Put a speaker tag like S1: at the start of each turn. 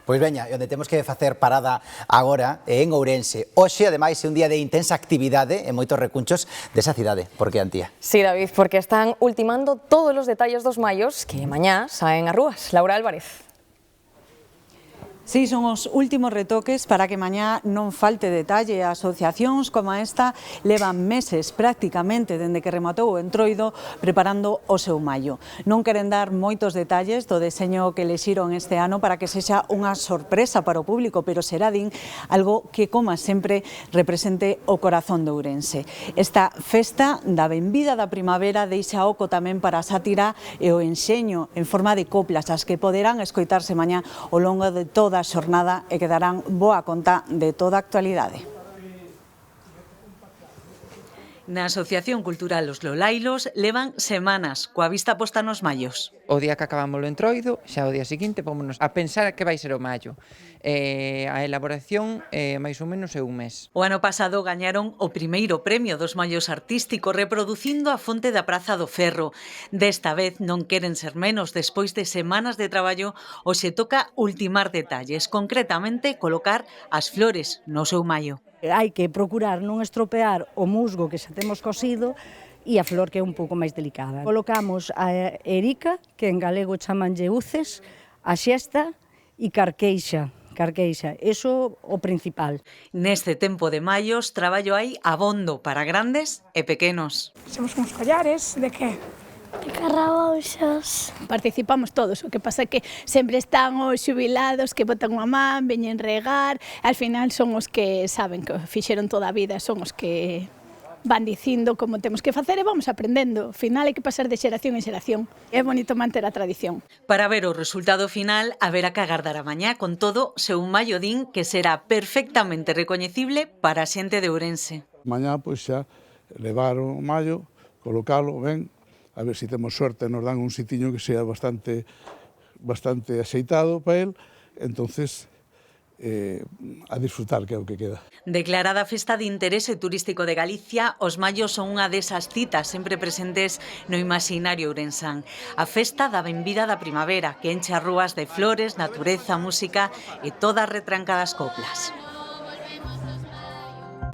S1: Pois veña, onde temos que facer parada agora é en Ourense. Hoxe, ademais, é un día de intensa actividade en moitos recunchos desa cidade. Por que, Antía?
S2: Sí, David, porque están ultimando todos os detalles dos mallos que mañá saen ás rúas. Laura Álvarez.
S3: Sí, son os últimos retoques para que mañá non falte detalle. Asociacións como esta levan meses prácticamente dende que rematou o Entroido preparando o seu mallo. Non queren dar moitos detalles do deseño que elixiron este ano para que sexa unha sorpresa para o público, pero será, din, algo que, como sempre, represente o corazón de Ourense. Esta festa da benvida da primavera deixa oco tamén para a sátira e o enxeño en forma de coplas, as que poderán escoitarse mañá ao longo de toda a xornada e que darán boa conta de toda a actualidade.
S4: Na Asociación Cultural Os Lolailos levan semanas coa vista posta nos mallos.
S5: O día que acabamos o Entroido, xa o día seguinte, pómonos a pensar que vai ser o mallo. A elaboración máis ou menos é un mes.
S4: O ano pasado gañaron o primeiro premio dos mallos artísticos reproducindo a fonte da Praza do Ferro. Desta vez non queren ser menos, despois de semanas de traballo, hoxe toca ultimar detalles, concretamente colocar as flores no seu mallo.
S6: Hai que procurar non estropear o musgo que xa temos cosido e a flor que é un pouco máis delicada. Colocamos a erica, que en galego chamanlle uces, a xesta e carqueixa. Eso o principal.
S4: Neste tempo de mallos, traballo hai abondo para grandes e pequenos.
S7: Somos uns collares, de que?
S8: De carrabaixas.
S7: Participamos todos, o que pasa é que sempre están os xubilados que botan unha man, veñen regar, al final son os que saben que fixeron toda a vida, son os que van dicindo como temos que facer e vamos aprendendo. Ao final hai que pasar de xeración en xeración. É bonito manter a tradición.
S4: Para ver o resultado final, haberá que agardar a mañá con todo seu mallo din que será perfectamente recoñecible para a xente de Ourense.
S9: Mañá, pois xa, levar o mallo, colocalo ben, a ver se temos sorte, nos dan un sitiño que sea bastante axeitado para el, entonces a disfrutar, que é o que queda.
S4: Declarada Festa de Interese Turístico de Galicia, os mallos son unha desas citas sempre presentes no imaginario ourensán. A festa da benvida da primavera, que enche as rúas de flores, natureza, música e todas retrancadas coplas.